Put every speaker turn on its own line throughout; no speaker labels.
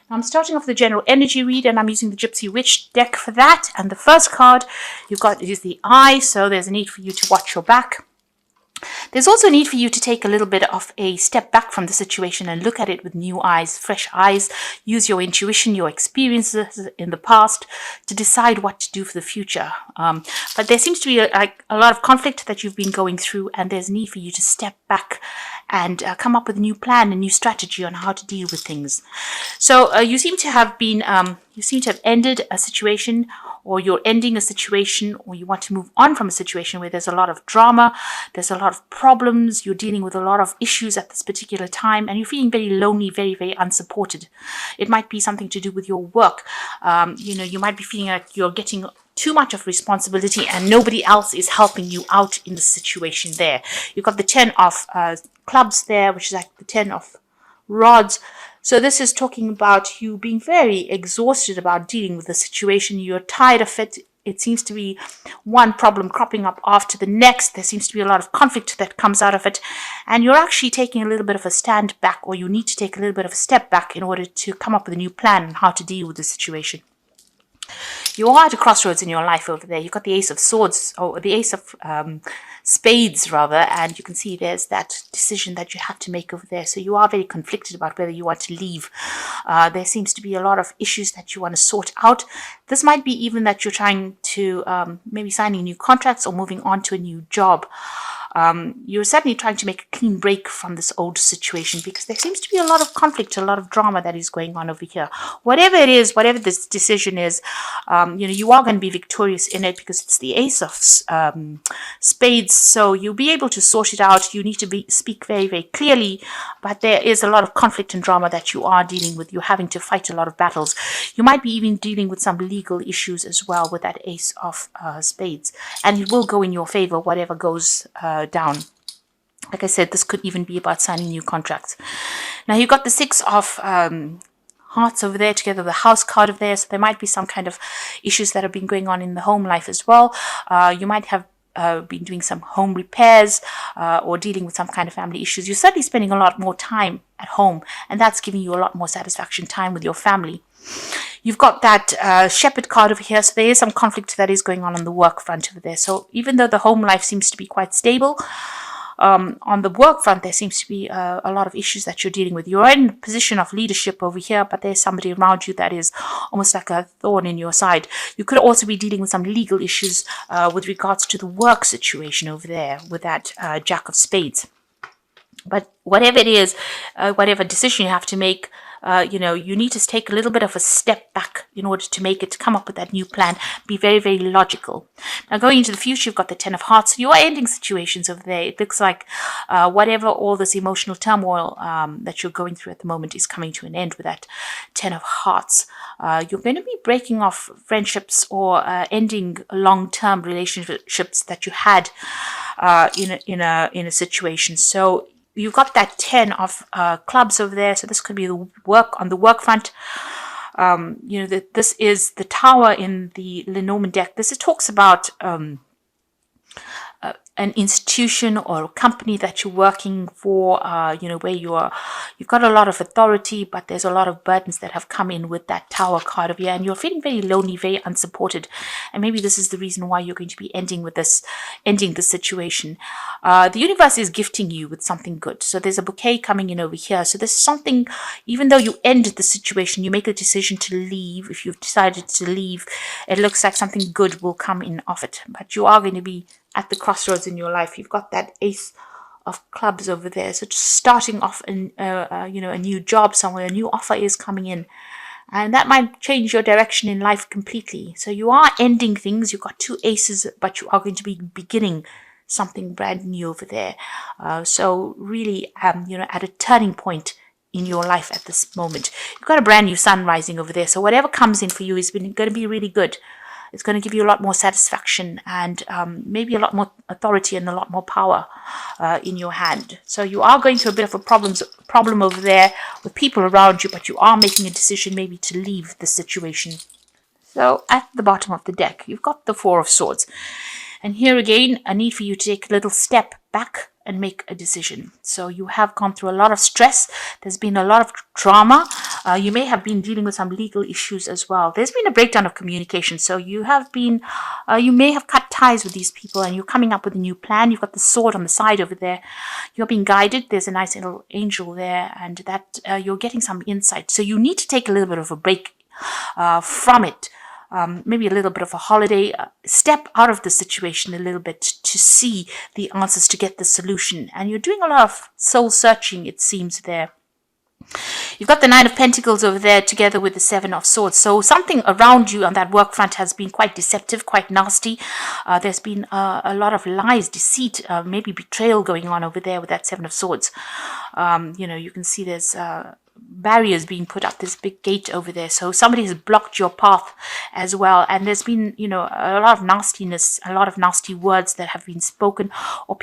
I'm starting off the general energy read, and I'm using the Gypsy Witch deck for that. And the first card you've got is the Eye, so there's a need for you to watch your back. There's also a need for you to take a little bit of a step back from the situation and look at it with new eyes, fresh eyes. Use your intuition, your experiences in the past to decide what to do for the future. But there seems to be a lot of conflict that you've been going through, and there's a need for you to step back and come up with a new plan, a new strategy on how to deal with things. So you seem to have ended a situation, or you're ending a situation, or you want to move on from a situation where there's a lot of drama, there's a lot of problems, you're dealing with a lot of issues at this particular time, and you're feeling very lonely, very, very unsupported. It might be something to do with your work. You might be feeling like you're getting too much of responsibility and nobody else is helping you out in the situation there. You've got the 10 of clubs there, which is like the 10 of rods. So this is talking about you being very exhausted about dealing with the situation. You're tired of it. It seems to be one problem cropping up after the next. There seems to be a lot of conflict that comes out of it. And you're actually taking a little bit of a stand back, or you need to take a little bit of a step back in order to come up with a new plan on how to deal with the situation. You are at a crossroads in your life over there. You've got the Ace of Swords, or the Ace of Spades, rather, and you can see there's that decision that you have to make over there. So you are very conflicted about whether you want to leave. There seems to be a lot of issues that you want to sort out. This might be even that you're trying to maybe signing new contracts or moving on to a new job. You're certainly trying to make a clean break from this old situation, because there seems to be a lot of conflict, a lot of drama that is going on over here. Whatever it is, whatever this decision is, you are going to be victorious in it, because it's the Ace of Spades. So you'll be able to sort it out. You need to speak very, very clearly, but there is a lot of conflict and drama that you are dealing with. You're having to fight a lot of battles. You might be even dealing with some legal issues as well with that Ace of Spades, and it will go in your favor, whatever goes down. Like I said, this could even be about signing new contracts. Now you've got the 6 of Hearts over there, together with the House card over there. So there might be some kind of issues that have been going on in the home life as well. You might have been doing some home repairs or dealing with some kind of family issues. You're certainly spending a lot more time at home, and that's giving you a lot more satisfaction, time with your family. You've got that Shepherd card over here, so there is some conflict that is going on the work front over there. So even though the home life seems to be quite stable, on the work front, there seems to be a lot of issues that you're dealing with. You're in a position of leadership over here, but there's somebody around you that is almost like a thorn in your side. You could also be dealing with some legal issues with regards to the work situation over there with that Jack of Spades. But whatever it is, whatever decision you have to make, you need to take a little bit of a step back in order to come up with that new plan. Be very, very logical. Now, going into the future, you've got the 10 of Hearts. You are ending situations over there. It looks like whatever all this emotional turmoil that you're going through at the moment is coming to an end with that 10 of Hearts. You're going to be breaking off friendships or ending long-term relationships that you had in a situation. So you've got that 10 of clubs over there. So this could be the work on the work front. This is the Tower in the Lenormand deck. This talks about an institution or a company that you're working for, where you've got a lot of authority, but there's a lot of burdens that have come in with that Tower card over here, and you're feeling very lonely, very unsupported. And maybe this is the reason why you're going to be ending this situation. The universe is gifting you with something good. So there's a bouquet coming in over here. So there's something, even though you end the situation, you make a decision to leave. If you've decided to leave, it looks like something good will come in of it. But you are going to be at the crossroads in your life. You've got that Ace of Clubs over there. So just starting off a new job somewhere, a new offer is coming in. And that might change your direction in life completely. So you are ending things. You've got 2 aces, but you are going to be beginning something brand new over there. So really, at a turning point in your life at this moment. You've got a brand new sun rising over there. So whatever comes in for you is going to be really good. It's going to give you a lot more satisfaction and maybe a lot more authority and a lot more power in your hand. So you are going through a bit of a problem over there with people around you, but you are making a decision maybe to leave the situation. So at the bottom of the deck, you've got the 4 of Swords. And here again, a need for you to take a little step back and make a decision. So you have gone through a lot of stress. There's been a lot of drama. You may have been dealing with some legal issues as well. There's been a breakdown of communication. So you have been, you may have cut ties with these people, and you're coming up with a new plan. You've got the sword on the side over there. You're being guided. There's a nice little angel there, and that you're getting some insight. So you need to take a little bit of a break from it. Maybe a little bit of a holiday, step out of the situation a little bit to see the answers, to get the solution. And you're doing a lot of soul searching, it seems, there. You've got the Nine of Pentacles over there together with the Seven of Swords. So something around you on that work front has been quite deceptive, quite nasty. There's been a lot of lies, deceit, maybe betrayal going on over there with that Seven of Swords. You can see there's barriers being put up, this big gate over there. So somebody has blocked your path as well. And there's been, a lot of nastiness, a lot of nasty words that have been spoken, or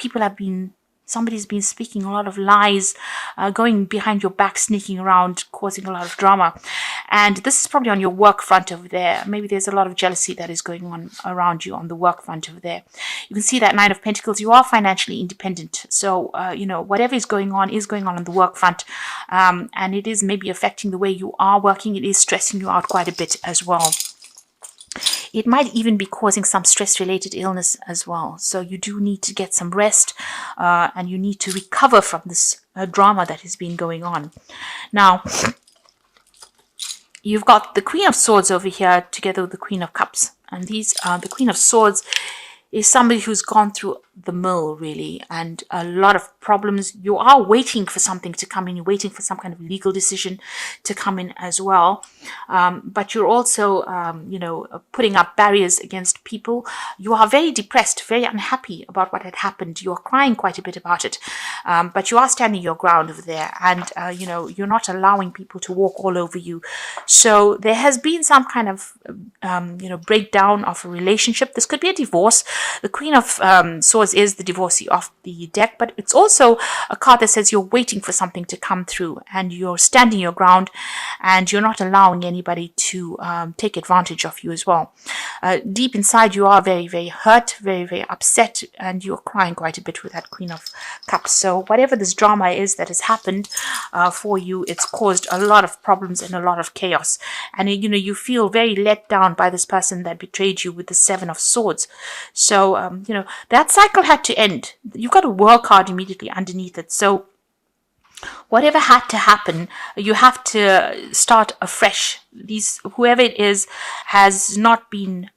somebody's been speaking a lot of lies, going behind your back, sneaking around, causing a lot of drama. And this is probably on your work front over there. Maybe there's a lot of jealousy that is going on around you on the work front over there. You can see that Nine of Pentacles. You are financially independent. So, whatever is going on on the work front. And it is maybe affecting the way you are working. It is stressing you out quite a bit as well. It might even be causing some stress-related illness as well. So you do need to get some rest, and you need to recover from this drama that has been going on. Now, you've got the Queen of Swords over here together with the Queen of Cups. And the Queen of Swords is somebody who's gone through the mill, really, and a lot of problems. You are waiting for something to come in. You're waiting for some kind of legal decision to come in as well. But you're also, putting up barriers against people. You are very depressed, very unhappy about what had happened. You are crying quite a bit about it. But you are standing your ground over there, and, you're not allowing people to walk all over you. So there has been some kind of, breakdown of a relationship. This could be a divorce. The Queen of Swords is the divorcee of the deck, but it's also a card that says you're waiting for something to come through, and you're standing your ground, and you're not allowing anybody to take advantage of you as well. Deep inside, you are very, very hurt, very, very upset, and you're crying quite a bit with that Queen of Cups. So whatever this drama is that has happened for you, it's caused a lot of problems and a lot of chaos. And, you feel very let down by this person that betrayed you with the Seven of Swords. So, that cycle had to end. You've got a World card immediately underneath it. So whatever had to happen, you have to start afresh. Whoever it is has not been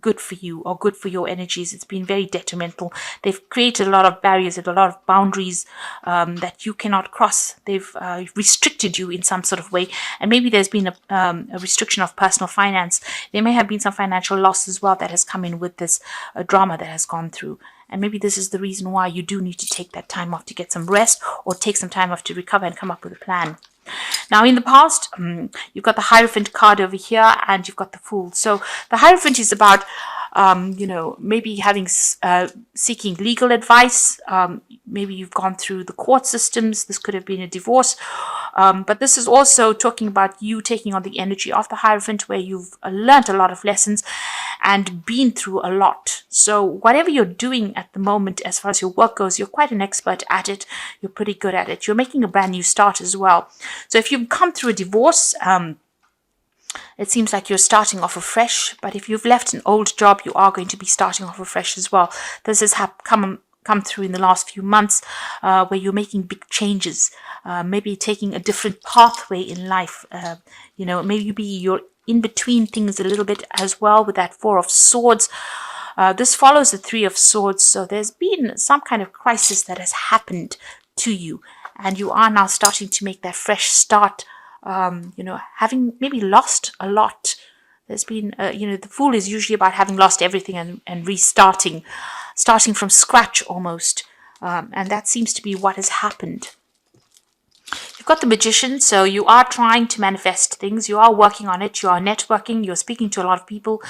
good for you or good for your energies. It's been very detrimental. They've created a lot of barriers and a lot of boundaries that you cannot cross. They've restricted you in some sort of way. And maybe there's been a restriction of personal finance. There may have been some financial loss as well that has come in with this drama that has gone through. And maybe this is the reason why you do need to take that time off to get some rest, or take some time off to recover and come up with a plan. Now, in the past, you've got the Hierophant card over here, and you've got the Fool. So the Hierophant is about, maybe seeking legal advice. Maybe you've gone through the court systems. This could have been a divorce. But this is also talking about you taking on the energy of the Hierophant, where you've learned a lot of lessons and been through a lot. So whatever you're doing at the moment, as far as your work goes, you're quite an expert at it. You're pretty good at it. You're making a brand new start as well. So if you've come through a divorce, it seems like you're starting off afresh. But if you've left an old job, you are going to be starting off afresh as well. This has come through in the last few months, where you're making big changes, maybe taking a different pathway in life. Maybe you're in between things a little bit as well with that Four of Swords. This follows the Three of Swords. So there's been some kind of crisis that has happened to you, and you are now starting to make that fresh start, having maybe lost a lot. There's been, the Fool is usually about having lost everything and restarting, starting from scratch almost. And that seems to be what has happened. You've got the Magician, so you are trying to manifest things. You are working on it. You are networking. You're speaking to a lot of people.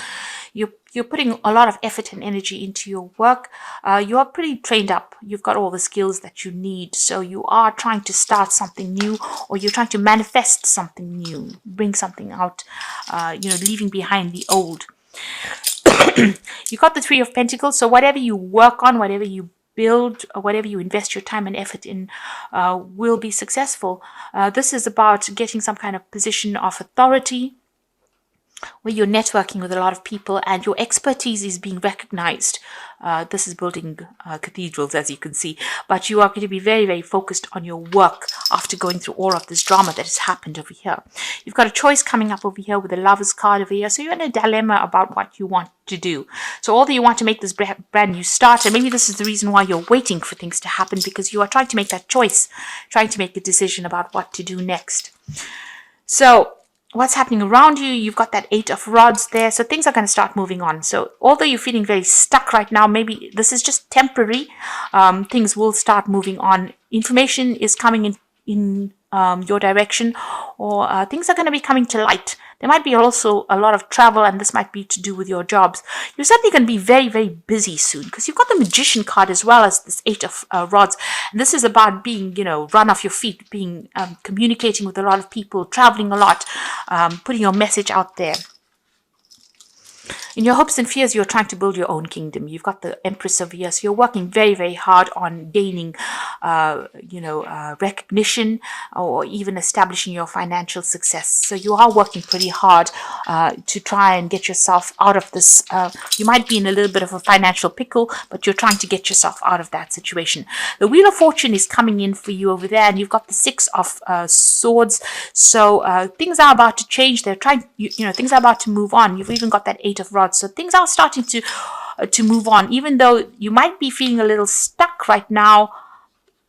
You're putting a lot of effort and energy into your work. You are pretty trained up. You've got all the skills that you need. So you are trying to start something new, or you're trying to manifest something new, bring something out, leaving behind the old. You got the Three of Pentacles. So whatever you work on, whatever you build, or whatever you invest your time and effort in, will be successful. This is about getting some kind of position of authority, where you're networking with a lot of people and your expertise is being recognized. This is building cathedrals, as you can see, but you are going to be very, very focused on your work after going through all of this drama that has happened over here. You've got a choice coming up over here with the Lovers card over here, so you're in a dilemma about what you want to do. So although you want to make this brand new start, and maybe this is the reason why you're waiting for things to happen, because you are trying to make that choice, trying to make a decision about what to do next. So what's happening around you, you've got that 8 of Rods there, so things are going to start moving on. So although you're feeling very stuck right now, maybe this is just temporary, things will start moving on. Information is coming in your direction, or things are going to be coming to light. There might be also a lot of travel, and this might be to do with your jobs. You're certainly going to be very, very busy soon, because you've got the Magician card as well as this 8 of Rods. And this is about being, run off your feet, being communicating with a lot of people, traveling a lot, putting your message out there. In your hopes and fears, you're trying to build your own kingdom. You've got the Empress over here, so you're working very, very hard on gaining, recognition, or even establishing your financial success. So you are working pretty hard to try and get yourself out of this. You might be in a little bit of a financial pickle, but you're trying to get yourself out of that situation. The Wheel of Fortune is coming in for you over there, and you've got the 6 of Swords. So things are about to change. They're trying, things are about to move on. You've even got that 8 of Rods. So things are starting to move on, even though you might be feeling a little stuck right now.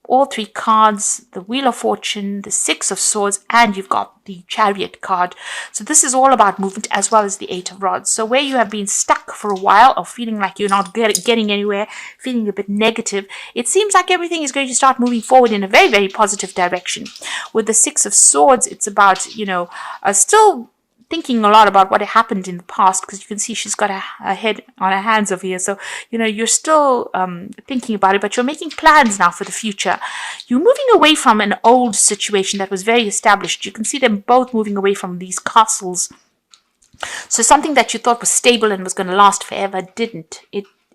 All 3 cards, the Wheel of Fortune, the 6 of Swords, and you've got the Chariot card. So this is all about movement, as well as the 8 of Rods. So where you have been stuck for a while, or feeling like you're not getting anywhere, feeling a bit negative, it seems like everything is going to start moving forward in a very, very positive direction. With the 6 of Swords, it's about, still thinking a lot about what happened in the past, because you can see she's got her head on her hands over here. So, you're still thinking about it, but you're making plans now for the future. You're moving away from an old situation that was very established. You can see them both moving away from these castles. So something that you thought was stable and was going to last forever didn't.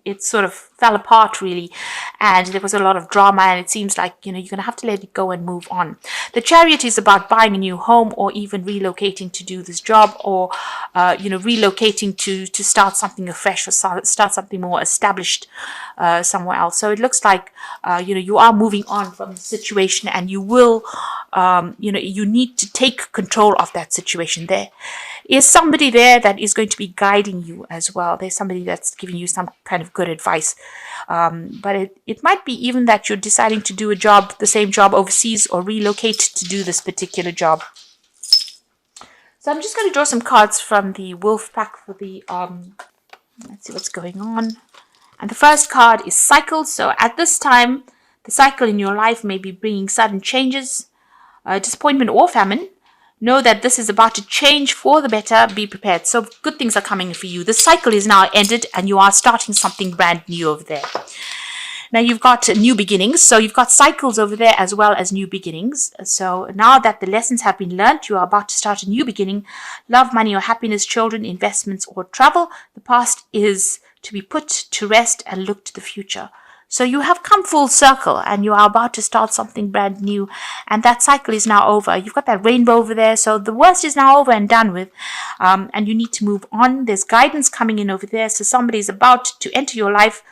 It sort of fell apart, really, and there was a lot of drama, and it seems like, you're going to have to let it go and move on. The Chariot is about buying a new home, or even relocating to do this job, or, relocating to start something afresh, or start something more established somewhere else. So it looks like, you are moving on from the situation, and you will, you need to take control of that situation. There is somebody there that is going to be guiding you as well. There's somebody that's giving you some kind of good advice. But it might be even that you're deciding to do the same job overseas, or relocate to do this particular job. So I'm just going to draw some cards from the Wolf pack for the, let's see what's going on. And the first card is Cycle. So at this time, the cycle in your life may be bringing sudden changes, disappointment, or famine. Know that this is about to change for the better. Be prepared. So good things are coming for you. The cycle is now ended, and you are starting something brand new over there. Now you've got new beginnings. So you've got cycles over there as well as new beginnings. So now that the lessons have been learned, you are about to start a new beginning. Love, money, or happiness, children, investments, or travel. The past is to be put to rest and look to the future. So you have come full circle, and you are about to start something brand new, and that cycle is now over. You've got that rainbow over there, so the worst is now over and done with, and you need to move on. There's guidance coming in over there, so somebody is about to enter your life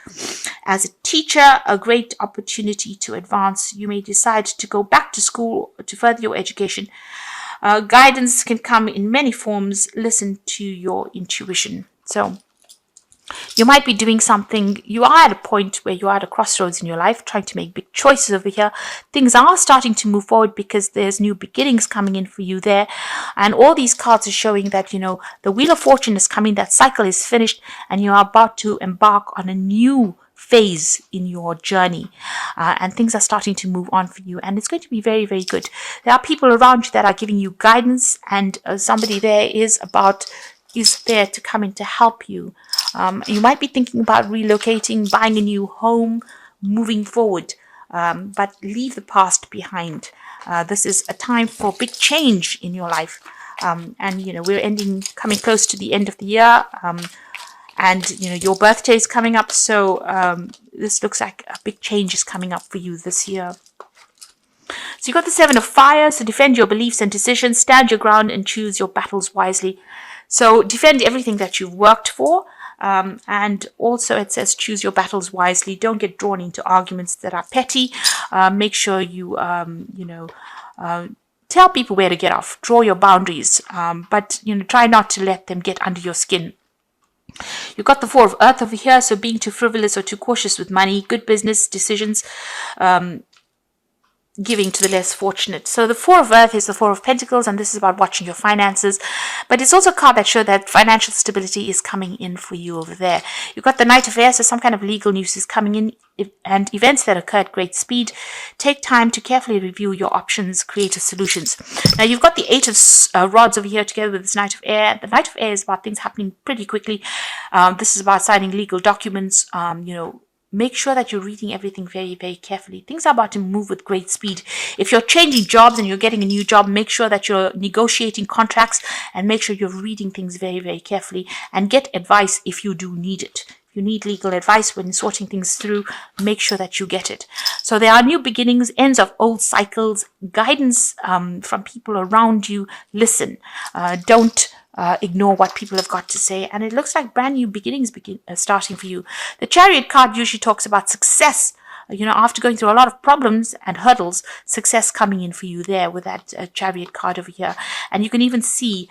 as a teacher, a great opportunity to advance. You may decide to go back to school to further your education. Guidance can come in many forms. Listen to your intuition. So you might be doing something. You are at a point where you are at a crossroads in your life, trying to make big choices over here. Things are starting to move forward because there's new beginnings coming in for you there. And all these cards are showing that, the Wheel of Fortune is coming, that cycle is finished, and you are about to embark on a new phase in your journey, and things are starting to move on for you, and it's going to be very, very good. There are people around you that are giving you guidance, and somebody there is there to come in to help you. You might be thinking about relocating, buying a new home, moving forward, but leave the past behind. This is a time for big change in your life. And we're coming close to the end of the year. And, you know, your birthday is coming up. So this looks like a big change is coming up for you this year. So you got the Seven of Fire. So defend your beliefs and decisions, stand your ground and choose your battles wisely. So defend everything that you've worked for. And also it says choose your battles wisely. Don't get drawn into arguments that are petty. Make sure you, tell people where to get off. Draw your boundaries. But, you know, try not to let them get under your skin. You've got the Four of Earth over here. So being too frivolous or too cautious with money, good business decisions, giving to the less fortunate. So the Four of Earth is the Four of Pentacles, and this is about watching your finances. But it's also a card that shows that financial stability is coming in for you over there. You've got the Knight of Air, so some kind of legal news is coming in, and events that occur at great speed. Take time to carefully review your options, creative solutions. Now you've got the Eight of Rods over here together with this Knight of Air. The Knight of Air is about things happening pretty quickly. This is about signing legal documents, make sure that you're reading everything very, very carefully. Things are about to move with great speed. If you're changing jobs and you're getting a new job, make sure that you're negotiating contracts and make sure you're reading things very, very carefully, and get advice if you do need it. If you need legal advice when sorting things through, make sure that you get it. So there are new beginnings, ends of old cycles, guidance from people around you. Listen, don't ignore what people have got to say, and it looks like brand new beginnings starting for you. The Chariot card usually talks about success. After going through a lot of problems and hurdles, success coming in for you there with that Chariot card over here. And you can even see,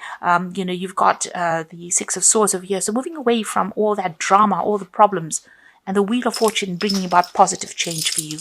you've got the Six of Swords over here. So moving away from all that drama, all the problems, and the Wheel of Fortune bringing about positive change for you.